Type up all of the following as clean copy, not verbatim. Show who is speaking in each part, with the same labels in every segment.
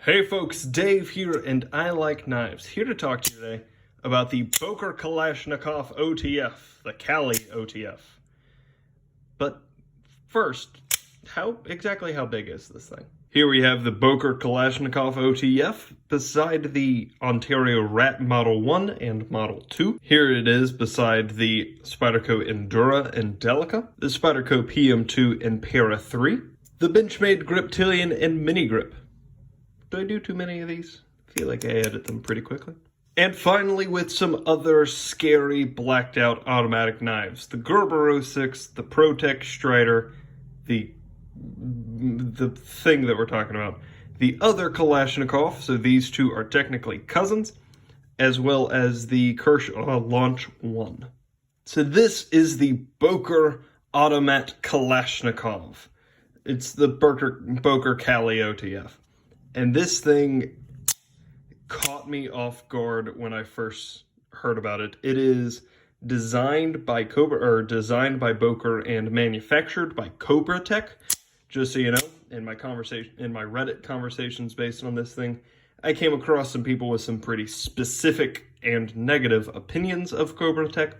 Speaker 1: Hey folks, Dave here, and I like knives. Here to talk to you today about the Boker Kalashnikov OTF, the Kali OTF. But first, exactly how big is this thing? Here we have the Boker Kalashnikov OTF beside the Ontario Rat Model 1 and Model 2. Here it is beside the Spyderco Endura and Delica, the Spyderco PM2 and Para 3, the Benchmade Griptilian and Mini Grip. Do I do too many of these? I feel like I edit them pretty quickly. And finally, with some other scary blacked out automatic knives. The Gerber 06, the ProTech Strider, the thing that we're talking about. The other Kalashnikov, so these two are technically cousins, as well as the Kershaw Launch 1. So this is the Boker Automat Kalashnikov. It's the Boker Kali OTF. And this thing caught me off guard when I first heard about it. It is designed by Boker and manufactured by Cobra Tech. Just so you know, in my Reddit conversations based on this thing, I came across some people with some pretty specific and negative opinions of Cobra Tech.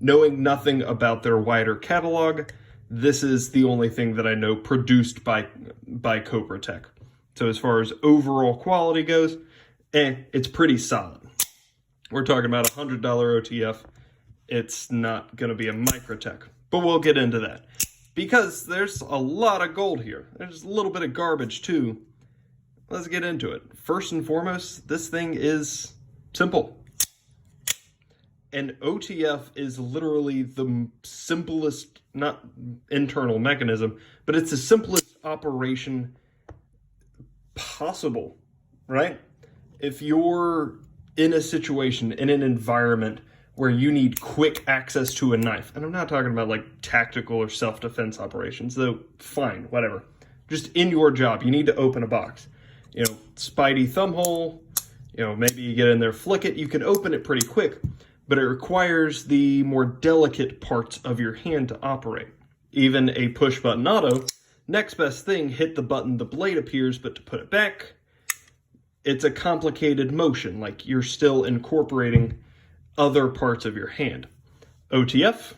Speaker 1: Knowing nothing about their wider catalog, this is the only thing that I know produced by Cobra Tech. So as far as overall quality goes, it's pretty solid. We're talking about a $100 OTF. It's not going to be a Microtech, but we'll get into that. Because there's a lot of gold here. There's a little bit of garbage too. Let's get into it. First and foremost, this thing is simple. An OTF is literally the simplest, not internal mechanism, but it's the simplest operation possible, right? If you're in a situation, in an environment where you need quick access to a knife, and I'm not talking about like tactical or self-defense operations, though fine, whatever. Just in your job, you need to open a box. You know, Spidey thumb hole, you know, maybe you get in there, flick it, you can open it pretty quick, but it requires the more delicate parts of your hand to operate. Even a push button auto, next best thing, hit the button, the blade appears, but to put it back, it's a complicated motion, like you're still incorporating other parts of your hand. OTF,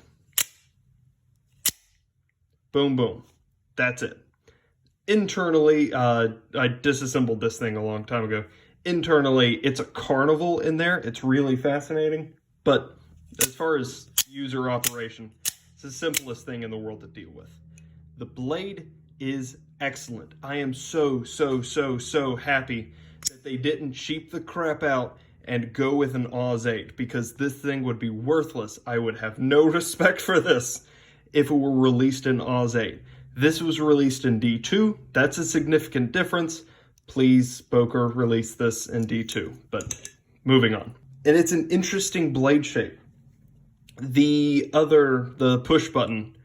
Speaker 1: boom, boom, that's it. Internally, I disassembled this thing a long time ago. Internally, it's a carnival in there. It's really fascinating, but as far as user operation, it's the simplest thing in the world to deal with. The blade is excellent. I am so happy that they didn't cheap the crap out and go with an Oz 8, because this thing would be worthless. I would have no respect for this if it were released in Oz 8. This was released in D2. That's a significant difference. Please, Boker, release this in D2. But moving on. And it's an interesting blade shape. The push button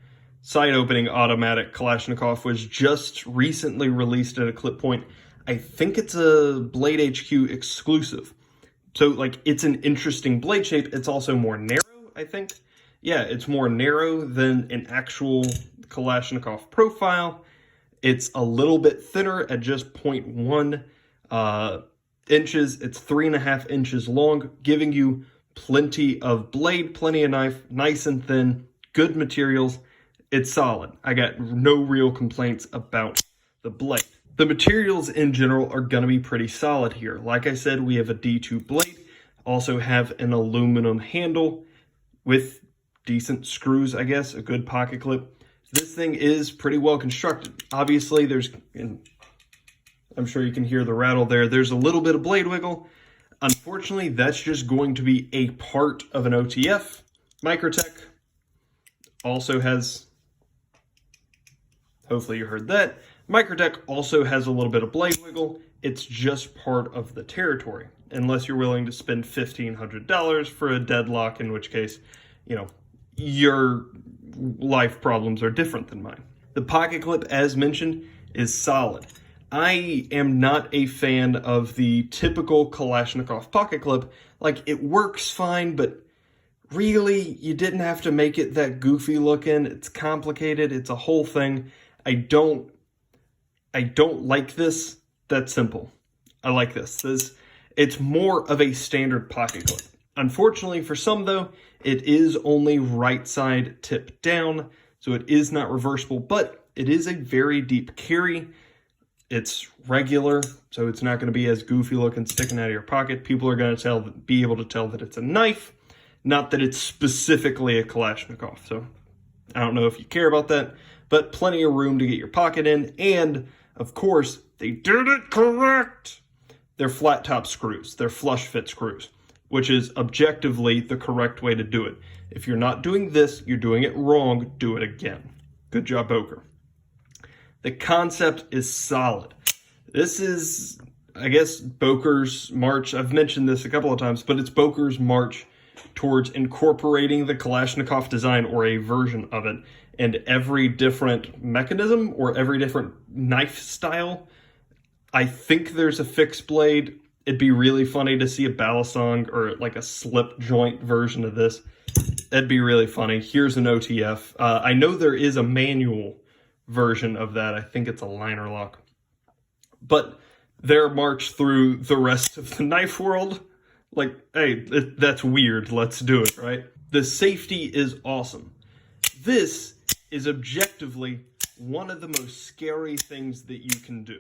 Speaker 1: side opening automatic Kalashnikov was just recently released at a clip point. I think it's a Blade HQ exclusive. So, like, it's an interesting blade shape. It's also more narrow, I think. Yeah, it's more narrow than an actual Kalashnikov profile. It's a little bit thinner at just 0.1 inches. It's 3.5 inches long, giving you plenty of blade, plenty of knife, nice and thin, good materials. It's solid. I got no real complaints about the blade. The materials in general are going to be pretty solid here. Like I said, we have a D2 blade, also have an aluminum handle with decent screws, I guess, a good pocket clip. This thing is pretty well constructed. Obviously, I'm sure you can hear the rattle there. There's a little bit of blade wiggle. Unfortunately, that's just going to be a part of an OTF. Microtech also has, hopefully you heard that, Microtech also has a little bit of blade wiggle. It's just part of the territory, unless you're willing to spend $1,500 for a deadlock, in which case, you know, your life problems are different than mine. The pocket clip, as mentioned, is solid. I am not a fan of the typical Kalashnikov pocket clip. Like, it works fine, but really, you didn't have to make it that goofy looking. It's complicated. It's a whole thing. I don't like this that simple. I like this. It's more of a standard pocket clip. Unfortunately for some though, it is only right side tip down, so it is not reversible, but it is a very deep carry. It's regular, so it's not going to be as goofy looking sticking out of your pocket. People are going to be able to tell that it's a knife, not that it's specifically a Kalashnikov. So I don't know if you care about that, but plenty of room to get your pocket in. And of course, they did it correct. They're flat top screws. They're flush fit screws, which is objectively the correct way to do it. If you're not doing this, you're doing it wrong. Do it again. Good job, Boker. The concept is solid. This is, I guess, Boker's march. I've mentioned this a couple of times, but it's Boker's march towards incorporating the Kalashnikov design or a version of it and every different mechanism or every different knife style. I think there's a fixed blade. It'd be really funny to see a balisong or like a slip joint version of this. That'd be really funny. Here's an OTF. I know there is a manual version of that. I think it's a liner lock. But their march through the rest of the knife world, like, hey, that's weird. Let's do it, right? The safety is awesome. This is objectively one of the most scary things that you can do.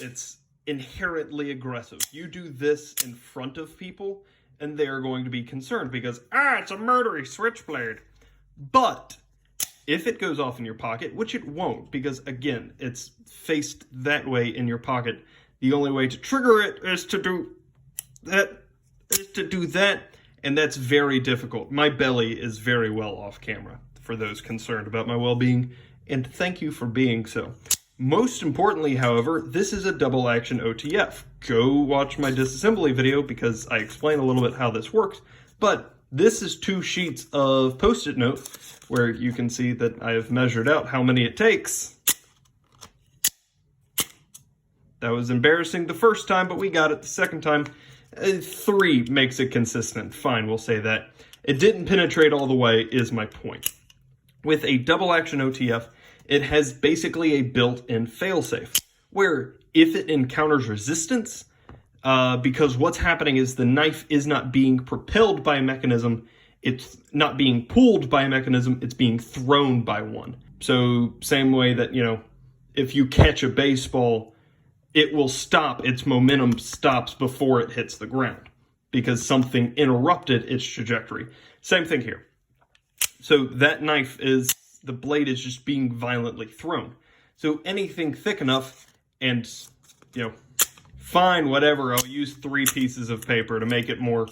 Speaker 1: It's inherently aggressive. You do this in front of people, and they're going to be concerned because, it's a murdery switchblade. But if it goes off in your pocket, which it won't, because again, it's faced that way in your pocket, the only way to trigger it is to do that, and that's very difficult. My belly is very well off camera for those concerned about my well-being, and thank you for being so. Most importantly, however, this is a double action OTF. Go watch my disassembly video because I explain a little bit how this works, but this is 2 sheets of Post-it note where you can see that I have measured out how many it takes. That was embarrassing the first time, but we got it the second time. 3 makes it consistent. Fine, we'll say that. It didn't penetrate all the way is my point. With a double action OTF, it has basically a built-in failsafe, where if it encounters resistance, because what's happening is the knife is not being propelled by a mechanism, it's not being pulled by a mechanism, it's being thrown by one. So same way that, if you catch a baseball, it will stop, its momentum stops before it hits the ground because something interrupted its trajectory. Same thing here. So that knife the blade is just being violently thrown. So anything thick enough and, fine, whatever, I'll use 3 pieces of paper to make it more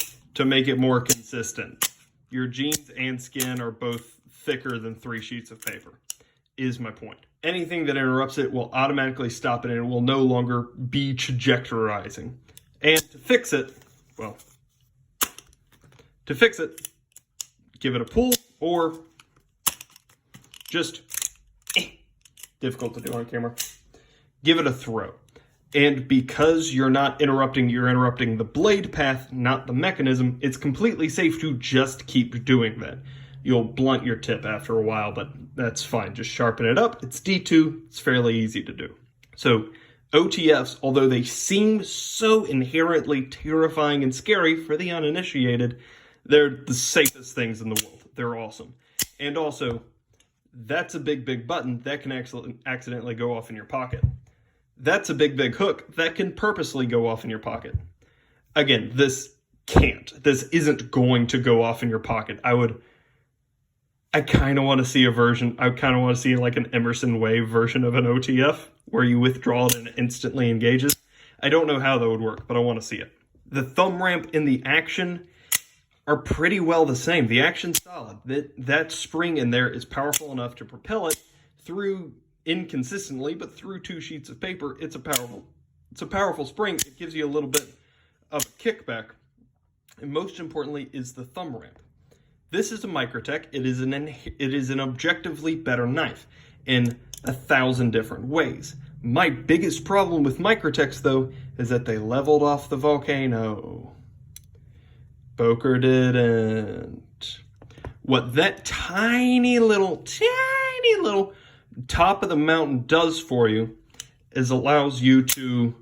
Speaker 1: consistent. Your jeans and skin are both thicker than 3 sheets of paper, is my point. Anything that interrupts it will automatically stop it and it will no longer be trajectorizing. And to fix it, give it a pull or just, difficult to do on camera, give it a throw. And because you're not interrupting, you're interrupting the blade path, not the mechanism, it's completely safe to just keep doing that. You'll blunt your tip after a while, but that's fine. Just sharpen it up. It's D2. It's fairly easy to do. So OTFs, although they seem so inherently terrifying and scary for the uninitiated, they're the safest things in the world. They're awesome. And also, that's a big, big button that can accidentally go off in your pocket. That's a big, big hook that can purposely go off in your pocket. Again, this can't. This isn't going to go off in your pocket. I kind of want to see a version. I kind of want to see like an Emerson Wave version of an OTF where you withdraw it and it instantly engages. I don't know how that would work, but I want to see it. The thumb ramp and the action are pretty well the same. The action's solid. That spring in there is powerful enough to propel it through inconsistently, but through 2 sheets of paper. It's a powerful spring. It gives you a little bit of a kickback. And most importantly is the thumb ramp. This is a Microtech. It is an objectively better knife in 1,000 different ways. My biggest problem with Microtechs, though, is that they leveled off the volcano. Boker didn't. What that tiny little top of the mountain does for you is allows you to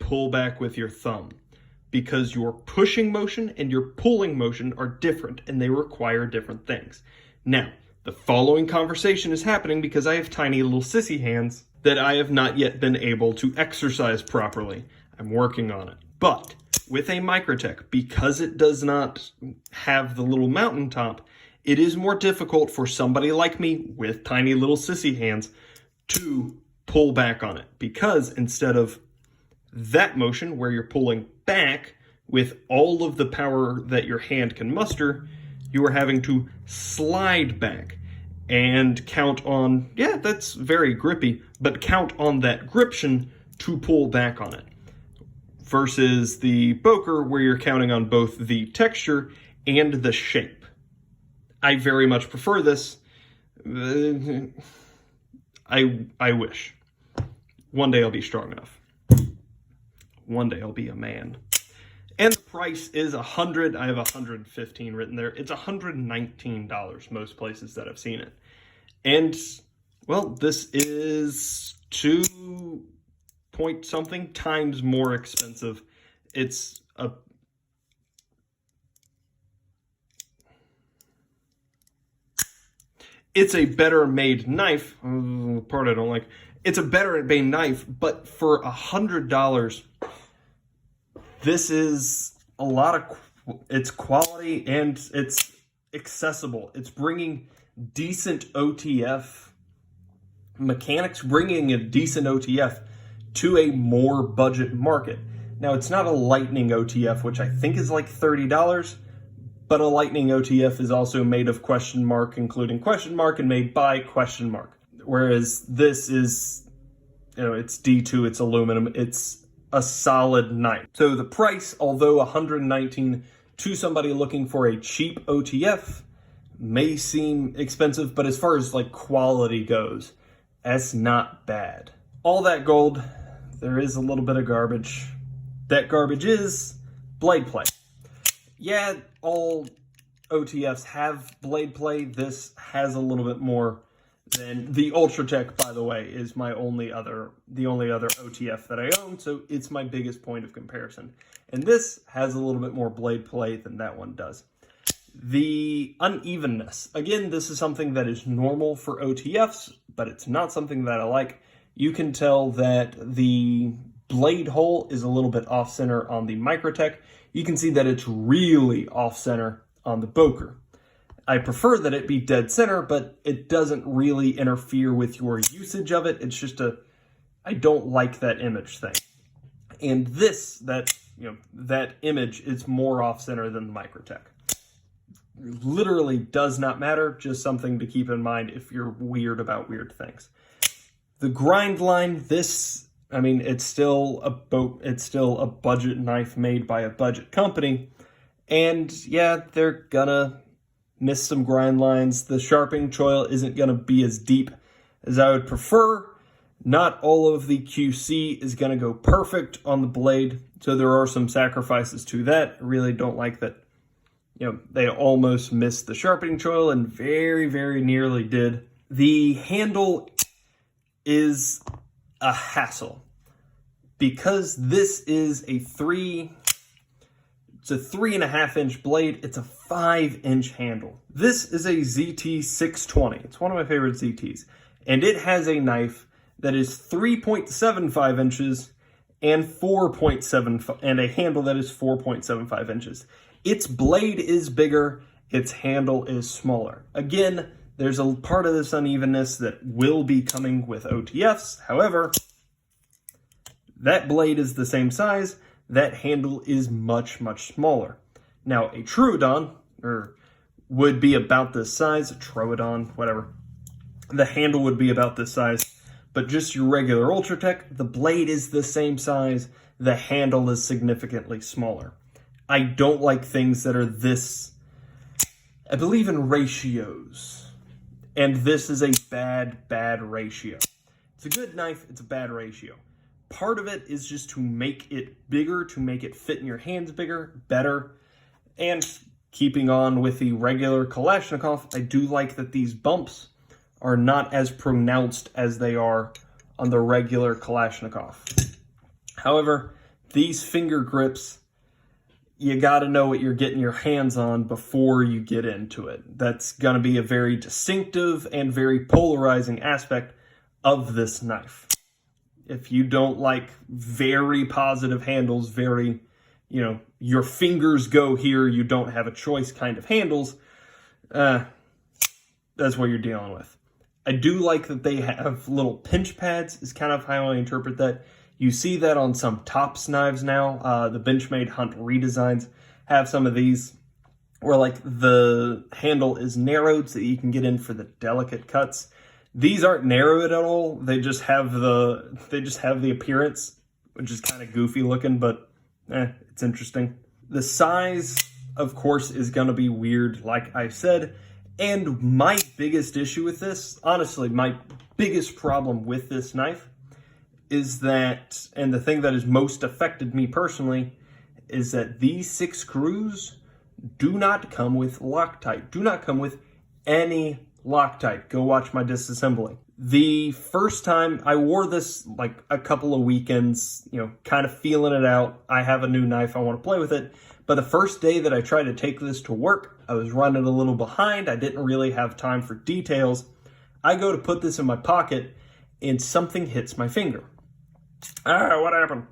Speaker 1: pull back with your thumb, because your pushing motion and your pulling motion are different and they require different things. Now, the following conversation is happening because I have tiny little sissy hands that I have not yet been able to exercise properly. I'm working on it. But with a Microtech, because it does not have the little mountaintop, it is more difficult for somebody like me with tiny little sissy hands to pull back on it. Because instead of that motion where you're pulling back with all of the power that your hand can muster, you are having to slide back and count on, yeah, that's very grippy, but count on that gription to pull back on it. Versus the Boker, where you're counting on both the texture and the shape. I very much prefer this. I wish. One day I'll be strong enough. One day I'll be a man. And the price is $100. I have $115 written there. It's $119 most places that I've seen it. And, well, this is 2 point something times more expensive. It's a better made knife. Part I don't like. It's a better made knife, but for $100, this is a lot of, it's quality and it's accessible. It's bringing decent OTF mechanics, bringing a decent OTF to a more budget market. Now, it's not a Lightning OTF, which I think is like $30, but a Lightning OTF is also made of question mark, including question mark, and made by question mark. Whereas this is, you know, it's D2, it's aluminum, it's a solid knife. So the price, although $119 to somebody looking for a cheap OTF, may seem expensive, but as far as like quality goes, that's not bad. All that gold, there is a little bit of garbage. That garbage is blade play. Yeah, all OTFs have blade play. This has a little bit more than the Ultratech, by the way, is the only other OTF that I own, so it's my biggest point of comparison. And this has a little bit more blade play than that one does. The unevenness. Again, this is something that is normal for OTFs, but it's not something that I like. You can tell that the blade hole is a little bit off-center on the Microtech. You can see that it's really off-center on the Boker. I prefer that it be dead center, but it doesn't really interfere with your usage of it. It's just I don't like that image thing. And that image is more off-center than the Microtech. Literally does not matter, just something to keep in mind if you're weird about weird things. The grind line, it's still a budget knife made by a budget company. And yeah, they're gonna miss some grind lines. The sharpening choil isn't gonna be as deep as I would prefer. Not all of the QC is gonna go perfect on the blade, so there are some sacrifices to that. I really don't like that. They almost missed the sharpening choil and very, very nearly did. The handle is a hassle because this is a 3.5 inch blade. It's a 5-inch handle. This is a ZT620. It's one of my favorite ZTs. And it has a knife that is 3.75 inches and 4.75, and a handle that is 4.75 inches. Its blade is bigger, its handle is smaller. Again, there's a part of this unevenness that will be coming with OTFs. However, that blade is the same size, that handle is much, much smaller. Now, a Troodon, would be about this size, a Troodon, whatever. The handle would be about this size, but just your regular Ultratech, the blade is the same size, the handle is significantly smaller. I don't like things that are this, I believe in ratios, and this is a bad ratio. It's a good knife, it's a bad ratio. Part of it is just to make it bigger, to make it fit in your hands better, and keeping on with the regular Kalashnikov, I do like that these bumps are not as pronounced as they are on the regular Kalashnikov. However, these finger grips, you got to know what you're getting your hands on before you get into it. That's going to be a very distinctive and very polarizing aspect of this knife. If you don't like very positive handles, very, your fingers go here, you don't have a choice kind of handles, that's what you're dealing with. I do like that they have little pinch pads, is kind of how I interpret that. You see that on some Tops knives now. The Benchmade Hunt redesigns have some of these where like the handle is narrowed so that you can get in for the delicate cuts. These aren't narrowed at all. They just have the appearance, which is kind of goofy looking, but it's interesting. The size, of course, is going to be weird, like I said. And my biggest issue with this, honestly, my biggest problem with this knife is that, and the thing that has most affected me personally, is that these 6 screws do not come with Loctite, do not come with any Loctite. Go watch my disassembly. The first time I wore this like a couple of weekends, kind of feeling it out. I have a new knife, I want to play with it. But the first day that I tried to take this to work, I was running a little behind. I didn't really have time for details. I go to put this in my pocket and something hits my finger. What happened?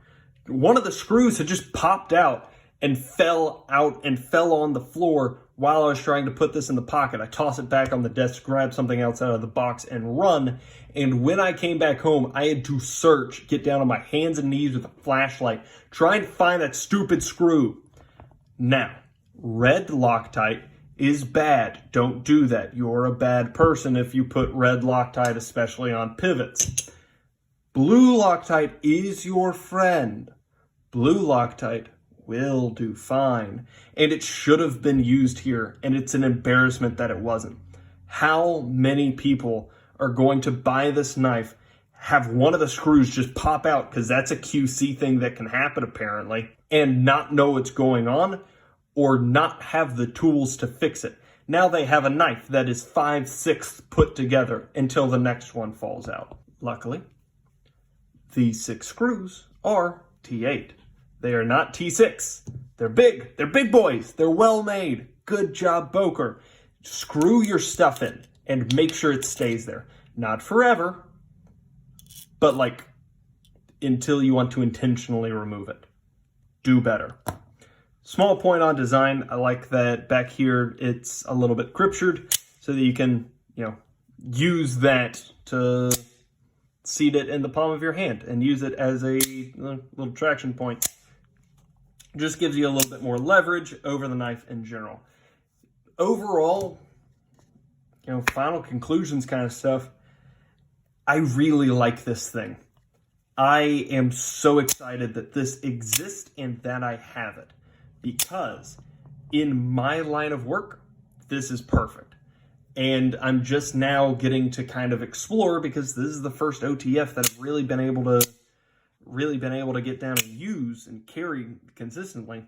Speaker 1: One of the screws had just popped out and fell on the floor while I was trying to put this in the pocket. I toss it back on the desk, grab something else out of the box and run. And when I came back home, I had to get down on my hands and knees with a flashlight, trying to find that stupid screw. Now, red Loctite is bad. Don't do that. You're a bad person if you put red Loctite, especially on pivots. Blue Loctite is your friend. Blue Loctite will do fine. And it should have been used here, and it's an embarrassment that it wasn't. How many people are going to buy this knife, have one of the screws just pop out, because that's a QC thing that can happen apparently, and not know what's going on, or not have the tools to fix it? Now they have a knife that is 5/6 put together until the next one falls out. Luckily, these 6 screws are T8. They are not T6. They're big. They're big boys. They're well made. Good job, Boker. Screw your stuff in and make sure it stays there. Not forever, but like until you want to intentionally remove it. Do better. Small point on design. I like that back here it's a little bit criptured so that you can, use that to seat it in the palm of your hand and use it as a little traction point. Just gives you a little bit more leverage over the knife in general. Overall, final conclusions kind of stuff. I really like this thing. I am so excited that this exists and that I have it, because in my line of work, this is perfect. And I'm just now getting to kind of explore, because this is the first OTF that I've really been able to get down and use and carry consistently.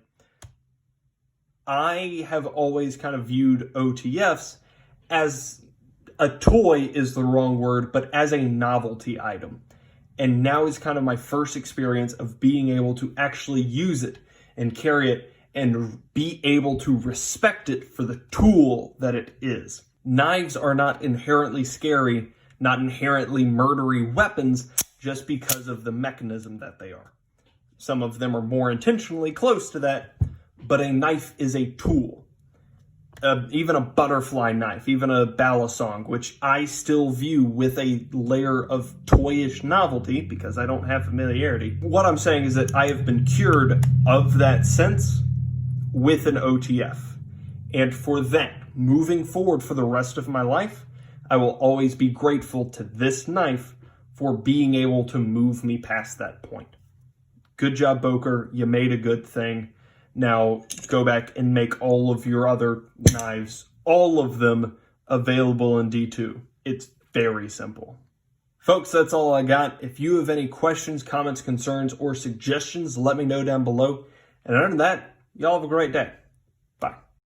Speaker 1: I have always kind of viewed OTFs as a toy is the wrong word, but as a novelty item. And now is kind of my first experience of being able to actually use it and carry it and be able to respect it for the tool that it is. Knives are not inherently scary, not inherently murdery weapons just because of the mechanism that they are. Some of them are more intentionally close to that, but a knife is a tool. Even a butterfly knife, even a balisong, which I still view with a layer of toyish novelty because I don't have familiarity. What I'm saying is that I have been cured of that sense with an OTF. And for that, moving forward for the rest of my life, I will always be grateful to this knife for being able to move me past that point. Good job, Boker. You made a good thing. Now go back and make all of your other knives, all of them, available in D2. It's very simple. Folks, that's all I got. If you have any questions, comments, concerns, or suggestions, let me know down below. And other than that, y'all have a great day.